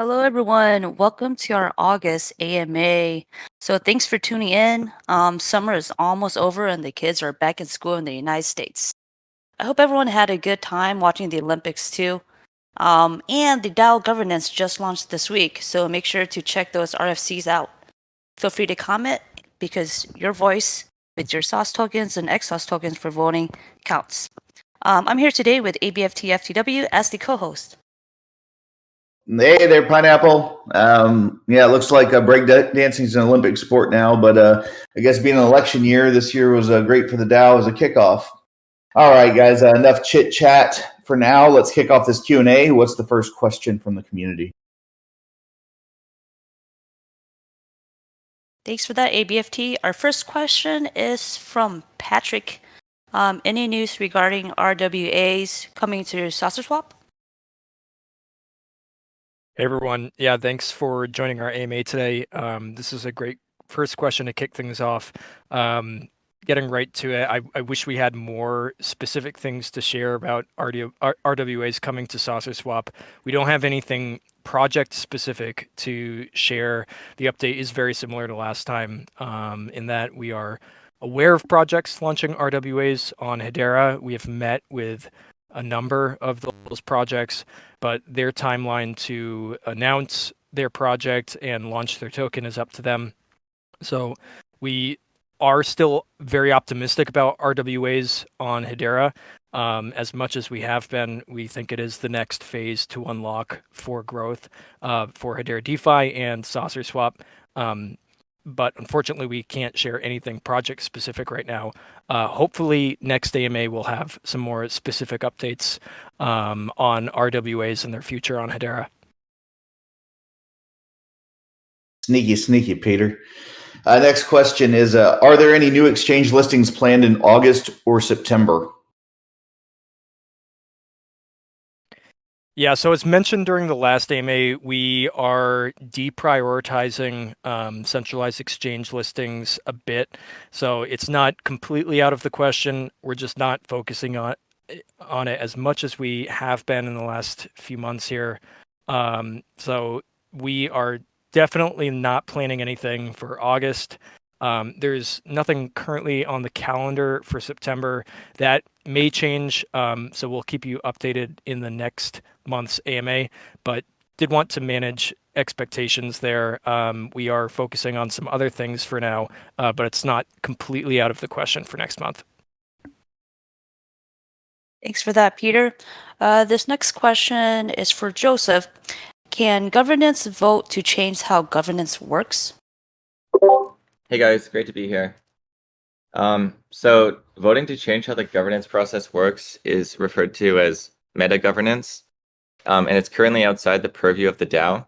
Hello, everyone. Welcome to our August AMA. So, thanks for tuning in. Summer is almost over and the kids are back in school in the United States. I hope everyone had a good time watching the Olympics too. And the DAO governance just launched this week, so make sure to check those RFCs out. Feel free to comment because your voice with your sauce tokens and XSauce tokens for voting counts. I'm here today with ABFTFTW as the co-host. Hey there, Pineapple. Yeah, it looks like break dancing is an Olympic sport now, but I guess being an election year, this year was great for the Dow as a kickoff. All right, guys, enough chit chat for now. Let's kick off this Q&A. What's the first question from the community? Thanks for that, ABFT. Our first question is from Patrick. Any news regarding RWAs coming to SaucerSwap? Hey everyone, yeah, thanks for joining our AMA today. This is a great first question to kick things off. Getting right to it, I wish we had more specific things to share about RWAs coming to SaucerSwap. We don't have anything project specific to share. The update is very similar to last time in that we are aware of projects launching RWAs on Hedera. We have met with a number of those projects, but their timeline to announce their project and launch their token is up to them. So we are still very optimistic about RWAs on Hedera. As much as we have been, we think it is the next phase to unlock for growth for Hedera DeFi and SaucerSwap. But unfortunately, we can't share anything project specific right now. Hopefully, next AMA will have some more specific updates on RWAs and their future on Hedera. Sneaky, Peter. Next question is, are there any new exchange listings planned in August or September? Yeah, so as mentioned during the last AMA, we are deprioritizing centralized exchange listings a bit. So it's not completely out of the question. We're just not focusing on it as much as we have been in the last few months here. So we are definitely not planning anything for August. There's nothing currently on the calendar for September. That may change, so we'll keep you updated in the next month's AMA, but did want to manage expectations there. We are focusing on some other things for now, but it's not completely out of the question for next month. Thanks for that, Peter. This next question is for Joseph. Can governance vote to change how governance works? Hey guys, great to be here. So voting to change how the governance process works is referred to as meta governance, and it's currently outside the purview of the DAO.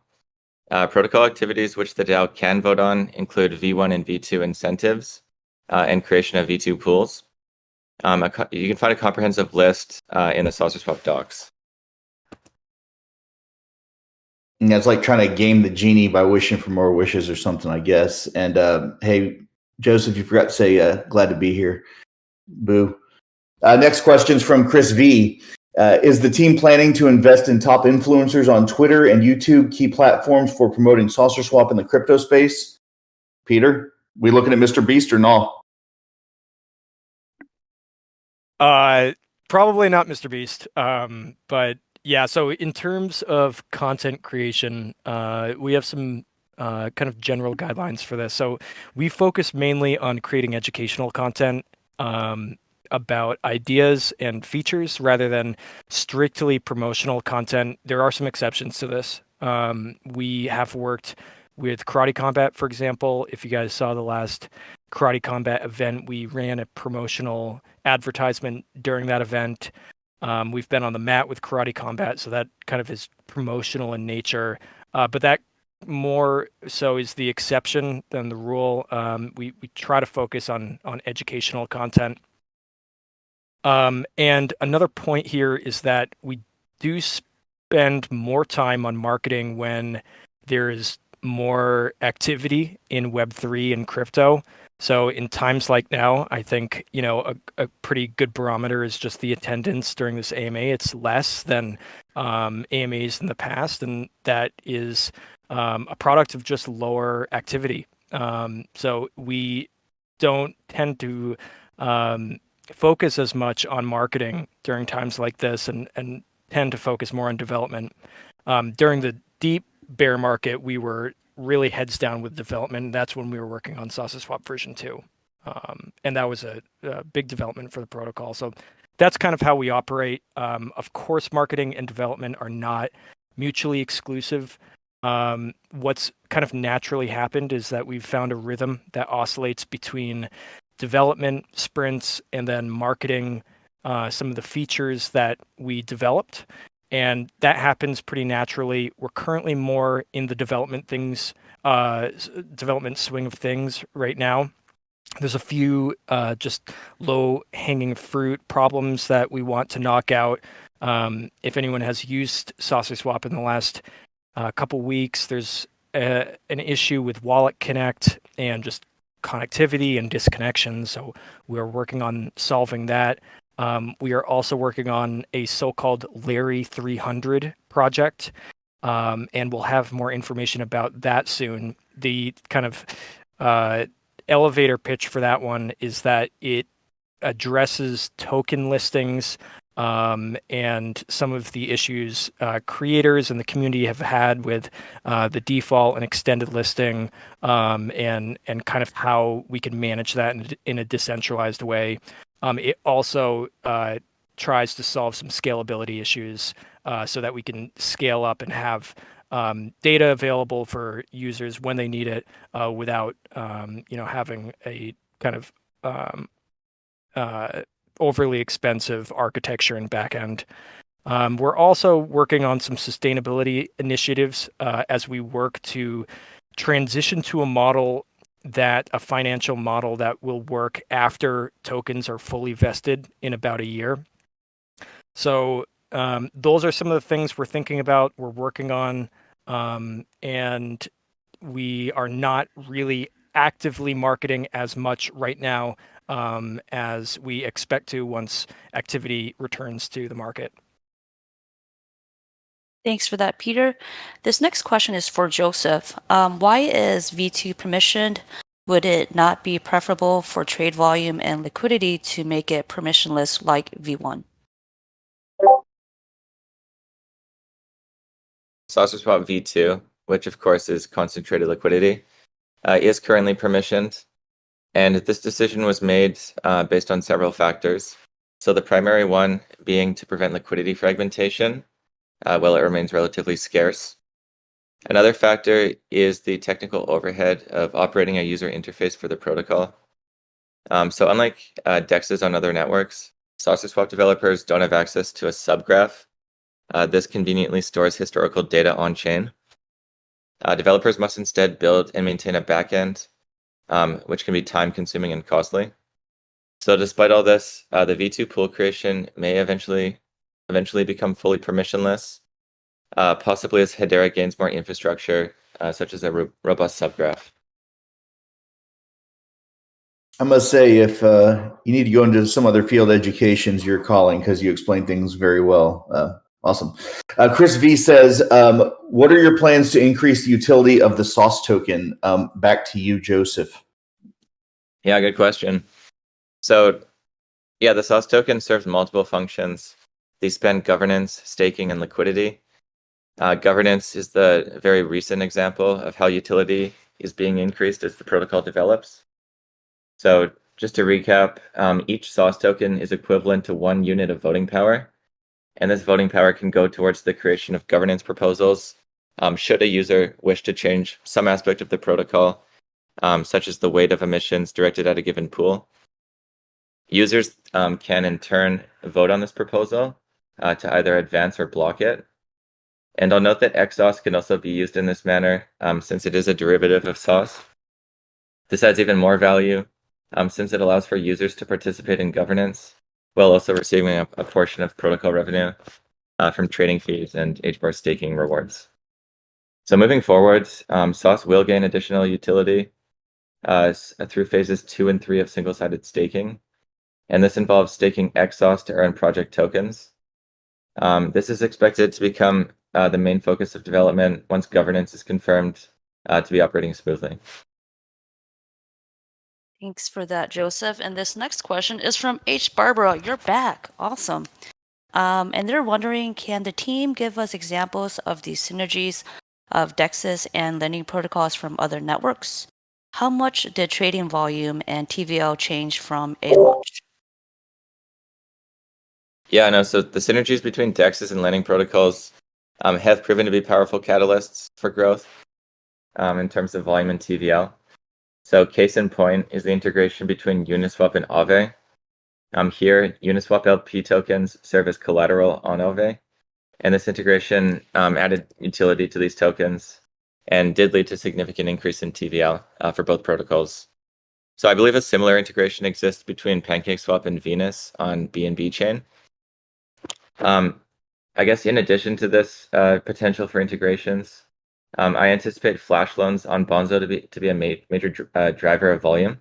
Protocol activities which the DAO can vote on include V1 and V2 incentives and creation of V2 pools. You can find a comprehensive list in the SaucerSwap docs. Yeah, it's like trying to game the genie by wishing for more wishes or something, I guess. And hey, Joseph, you forgot to say glad to be here. Boo. Next question is from Chris V. Is the team planning to invest in top influencers on Twitter and YouTube, key platforms for promoting SaucerSwap in the crypto space? Peter, we looking at Mr. Beast or no? Probably not Mr. Beast, but yeah, so in terms of content creation, we have some kind of general guidelines for this. So we focus mainly on creating educational content about ideas and features rather than strictly promotional content. There are some exceptions to this. We have worked with Karate Combat, for example. If you guys saw the last Karate Combat event, we ran a promotional advertisement during that event. We've been on the mat with Karate Combat, so that kind of is promotional in nature. But that more so is the exception than the rule. We try to focus on educational content. And another point here is that we do spend more time on marketing when there is more activity in Web3 and crypto. So in times like now, I think, a pretty good barometer is just the attendance during this AMA. It's less than AMAs in the past, and that is a product of just lower activity. So we don't tend to focus as much on marketing during times like this, and tend to focus more on development. During the deep bear market, we were really heads down with development. And that's when we were working on SaucerSwap version 2. And that was a big development for the protocol. So that's kind of how we operate. Of course, marketing and development are not mutually exclusive. What's kind of naturally happened is that we've found a rhythm that oscillates between development sprints and then marketing some of the features that we developed. And that happens pretty naturally. We're currently more in the development swing of things right now. There's a few just low-hanging fruit problems that we want to knock out. If anyone has used SaucerSwap in the last couple weeks, there's an issue with Wallet Connect and just connectivity and disconnection. So we're working on solving that. We are also working on a so-called Larry 300 project, and we'll have more information about that soon. The kind of elevator pitch for that one is that it addresses token listings and some of the issues creators and the community have had with the default and extended listing, and kind of how we can manage that in a decentralized way. It also tries to solve some scalability issues so that we can scale up and have data available for users when they need it without having a kind of overly expensive architecture and backend. We're also working on some sustainability initiatives as we work to transition to a financial model that will work after tokens are fully vested in about a year. So those are some of the things we're thinking about, we're working on, and we are not really actively marketing as much right now as we expect to once activity returns to the market. Thanks for that, Peter. This next question is for Joseph. Why is V2 permissioned? Would it not be preferable for trade volume and liquidity to make it permissionless like V1? SaucerSwap V2, which of course is concentrated liquidity, is currently permissioned. And this decision was made based on several factors. So the primary one being to prevent liquidity fragmentation while it remains relatively scarce. Another factor is the technical overhead of operating a user interface for the protocol. So unlike DEXs on other networks, SaucerSwap developers don't have access to a subgraph. This conveniently stores historical data on-chain. Developers must instead build and maintain a backend, which can be time-consuming and costly. So despite all this, the V2 pool creation may eventually become fully permissionless, possibly as Hedera gains more infrastructure, such as a robust subgraph. I must say, if you need to go into some other field educations, you're calling because you explain things very well. Awesome. Chris V says, what are your plans to increase the utility of the sauce token? Back to you, Joseph. Yeah, good question. So yeah, the sauce token serves multiple functions. These span governance, staking, and liquidity. Governance is the very recent example of how utility is being increased as the protocol develops. So just to recap, each sauce token is equivalent to 1 unit of voting power. And this voting power can go towards the creation of governance proposals, should a user wish to change some aspect of the protocol, such as the weight of emissions directed at a given pool. Users can in turn vote on this proposal to either advance or block it. And I'll note that XSauce can also be used in this manner since it is a derivative of sauce. This adds even more value since it allows for users to participate in governance while also receiving a portion of protocol revenue from trading fees and HBAR staking rewards. So moving forward, sauce will gain additional utility through phases 2 and 3 of single-sided staking. And this involves staking XSauce to earn project tokens. This is expected to become the main focus of development once governance is confirmed to be operating smoothly. Thanks for that, Joseph. And this next question is from H. Barbara. You're back. Awesome. And they're wondering, can the team give us examples of the synergies of DEXs and lending protocols from other networks? How much did trading volume and TVL change from a launch? Yeah, no, so the synergies between DEXs and lending protocols have proven to be powerful catalysts for growth in terms of volume and TVL. So case in point is the integration between Uniswap and Aave. Here, Uniswap LP tokens serve as collateral on Aave, and this integration added utility to these tokens and did lead to significant increase in TVL for both protocols. So I believe a similar integration exists between PancakeSwap and Venus on BNB chain. I guess in addition to this potential for integrations, I anticipate flash loans on Bonzo to be a major driver of volume.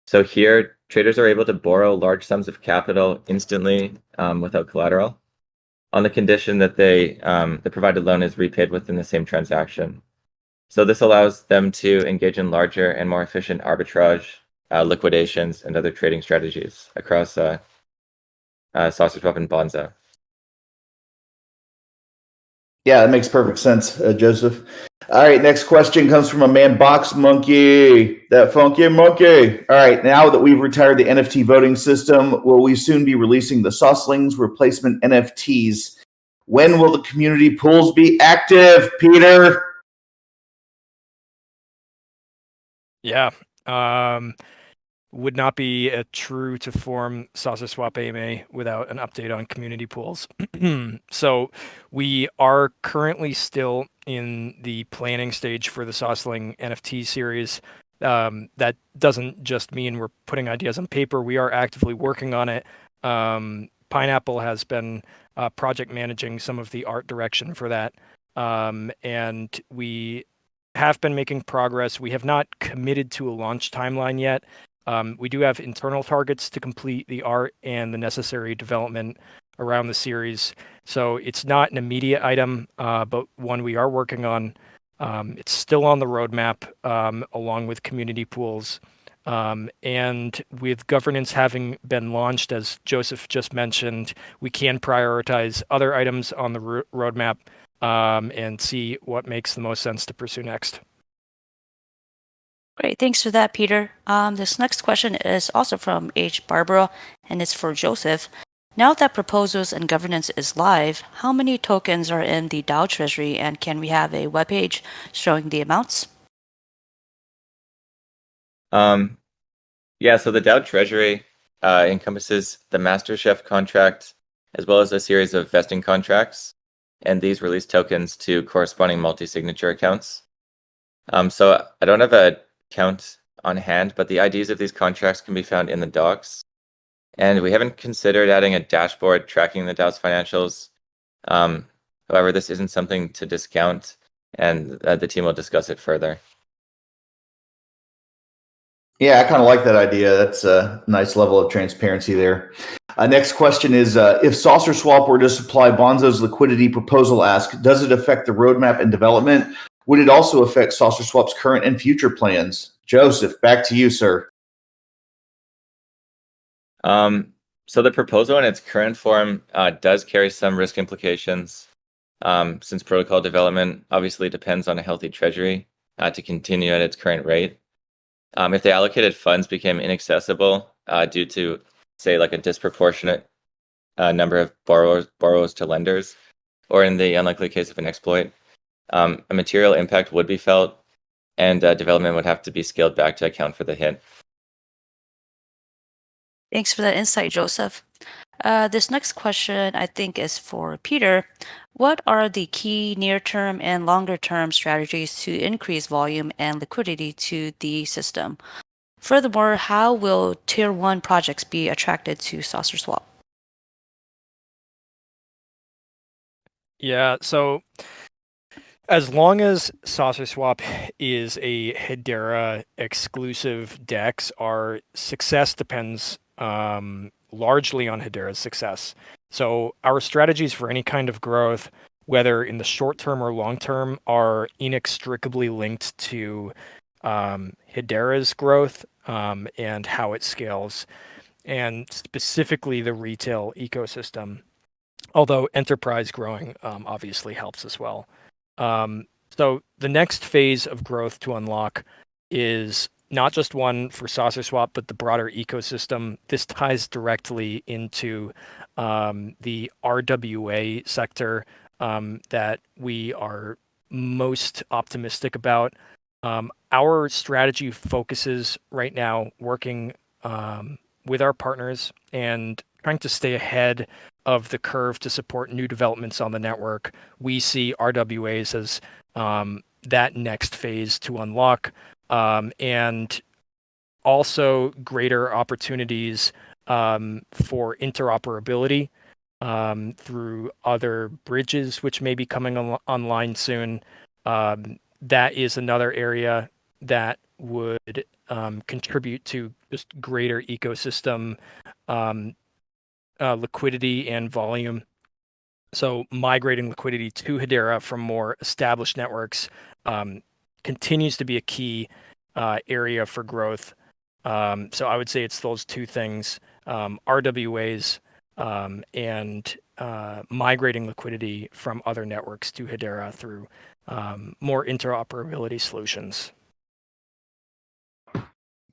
So here, traders are able to borrow large sums of capital instantly without collateral, on the condition that the provided loan is repaid within the same transaction. So this allows them to engage in larger and more efficient arbitrage, liquidations, and other trading strategies across SaucerSwap and Bonzo. Yeah, that makes perfect sense, Joseph. All right, next question comes from a man, Box Monkey, that funky monkey. All right, now that we've retired the NFT voting system, will we soon be releasing the Saucelings replacement NFTs? When will the community pools be active, Peter? Yeah. Would not be a true to form SaucerSwap AMA without an update on community pools. So we are currently still in the planning stage for the Sauceling NFT series. That doesn't just mean we're putting ideas on paper. We are actively working on it. Pineapple has been project managing some of the art direction for that. And we have been making progress. We have not committed to a launch timeline yet. We do have internal targets to complete the art and the necessary development around the series. So it's not an immediate item, but one we are working on. It's still on the roadmap, along with community pools. And with governance having been launched, as Joseph just mentioned, we can prioritize other items on the roadmap and see what makes the most sense to pursue next. Great, thanks for that, Peter. This next question is also from H. Barbara, and it's for Joseph. Now that proposals and governance is live, how many tokens are in the DAO treasury, and can we have a webpage showing the amounts? Yeah, so the DAO treasury encompasses the Master Chef contract as well as a series of vesting contracts, and these release tokens to corresponding multi-signature accounts. So I don't have a count on hand, but the IDs of these contracts can be found in the docs. And we haven't considered adding a dashboard tracking the DAO's financials. However, this isn't something to discount, and the team will discuss it further. Yeah, I kind of like that idea. That's a nice level of transparency there. Next question is, if SaucerSwap were to supply Bonzo's liquidity proposal ask, does it affect the roadmap and development? Would it also affect SaucerSwap's current and future plans? Joseph, back to you, sir. So the proposal in its current form does carry some risk implications, since protocol development obviously depends on a healthy treasury to continue at its current rate. If the allocated funds became inaccessible due to, say, like a disproportionate number of borrowers to lenders, or in the unlikely case of an exploit, a material impact would be felt, and development would have to be scaled back to account for the hit. Thanks for that insight, Joseph. This next question, I think, is for Peter. What are the key near-term and longer-term strategies to increase volume and liquidity to the system? Furthermore, how will Tier 1 projects be attracted to SaucerSwap? Yeah, so as long as SaucerSwap is a Hedera exclusive DEX, our success depends largely on Hedera's success. So our strategies for any kind of growth, whether in the short term or long term, are inextricably linked to Hedera's growth and how it scales, and specifically the retail ecosystem. Although enterprise growing obviously helps as well. So the next phase of growth to unlock is not just one for SaucerSwap, but the broader ecosystem. This ties directly into the RWA sector that we are most optimistic about. Our strategy focuses right now working with our partners and trying to stay ahead of the curve to support new developments on the network. We see RWAs as that next phase to unlock, and also greater opportunities for interoperability through other bridges, which may be coming online soon. That is another area that would contribute to just greater ecosystem liquidity and volume. So migrating liquidity to Hedera from more established networks continues to be a key area for growth. So I would say it's those two things, RWAs and migrating liquidity from other networks to Hedera through more interoperability solutions.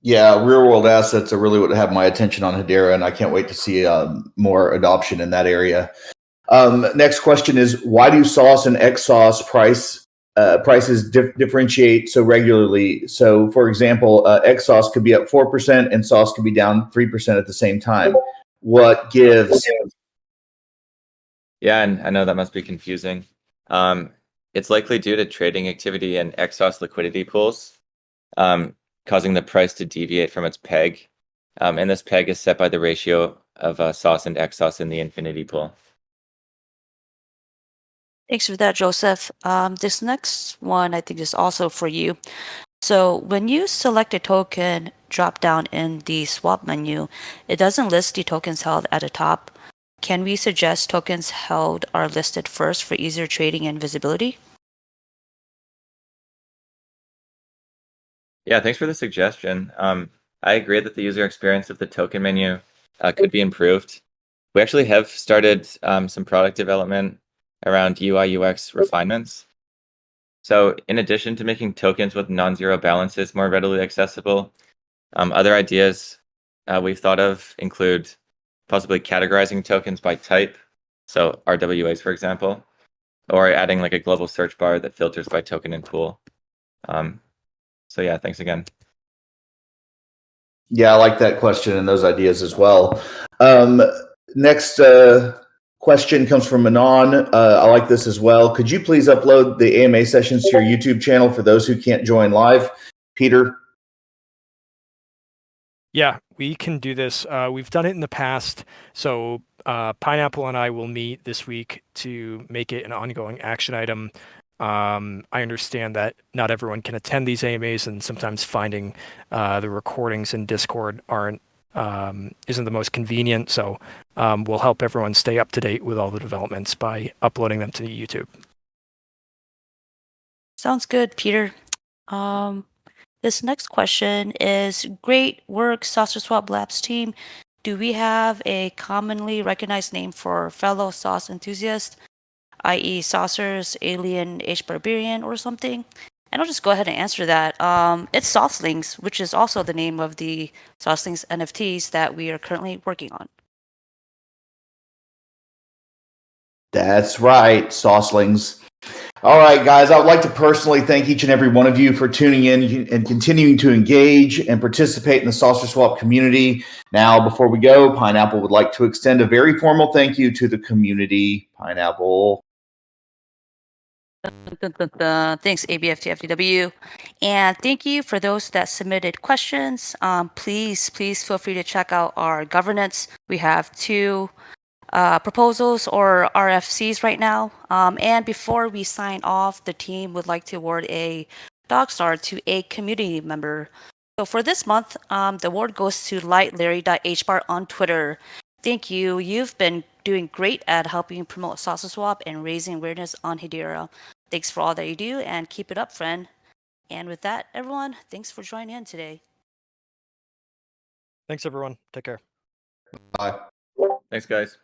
Yeah, real world assets are really what have my attention on Hedera, and I can't wait to see more adoption in that area. Next question is, why do sauce and XSauce prices differentiate so regularly? So, for example, XSauce could be up 4% and sauce could be down 3% at the same time. What gives? Yeah, and I know that must be confusing. It's likely due to trading activity in XSauce liquidity pools, causing the price to deviate from its peg. And this peg is set by the ratio of sauce and XSauce in the infinity pool. Thanks for that, Joseph. This next one I think is also for you. So when you select a token drop down in the swap menu, it doesn't list the tokens held at the top. Can we suggest tokens held are listed first for easier trading and visibility? Yeah, thanks for the suggestion. I agree that the user experience of the token menu could be improved. We actually have started some product development around UI UX refinements. So in addition to making tokens with non-zero balances more readily accessible, other ideas we've thought of include possibly categorizing tokens by type, so RWAs, for example, or adding like a global search bar that filters by token and pool. So yeah, thanks again. Yeah, I like that question and those ideas as well. Next question comes from Manon. I like this as well. Could you please upload the AMA sessions to your YouTube channel for those who can't join live? Peter? Yeah, we can do this. We've done it in the past. So Pineapple and I will meet this week to make it an ongoing action item. I understand that not everyone can attend these AMAs, and sometimes finding the recordings in Discord isn't the most convenient. So we'll help everyone stay up to date with all the developments by uploading them to YouTube. Sounds good, Peter. This next question is, great work, SaucerSwap Labs team. Do we have a commonly recognized name for fellow sauce enthusiasts, i.e. Saucers, Alien, H-Barbarian, or something? And I'll just go ahead and answer that. It's Saucelings, which is also the name of the Saucelings NFTs that we are currently working on. That's right, Saucelings. All right, guys, I would like to personally thank each and every one of you for tuning in and continuing to engage and participate in the SaucerSwap community. Now, before we go, Pineapple would like to extend a very formal thank you to the community. Pineapple. Thanks, ABFTFDW. And thank you for those that submitted questions. Please feel free to check out our governance. We have two proposals or RFCs right now. And before we sign off, the team would like to award a dog star to a community member. So for this month, the award goes to lightlarry.hbar on Twitter. Thank you. You've been doing great at helping promote SaucerSwap and raising awareness on Hedera. Thanks for all that you do, and keep it up, friend. And with that, everyone, thanks for joining in today. Thanks, everyone. Take care. Bye. Thanks, guys.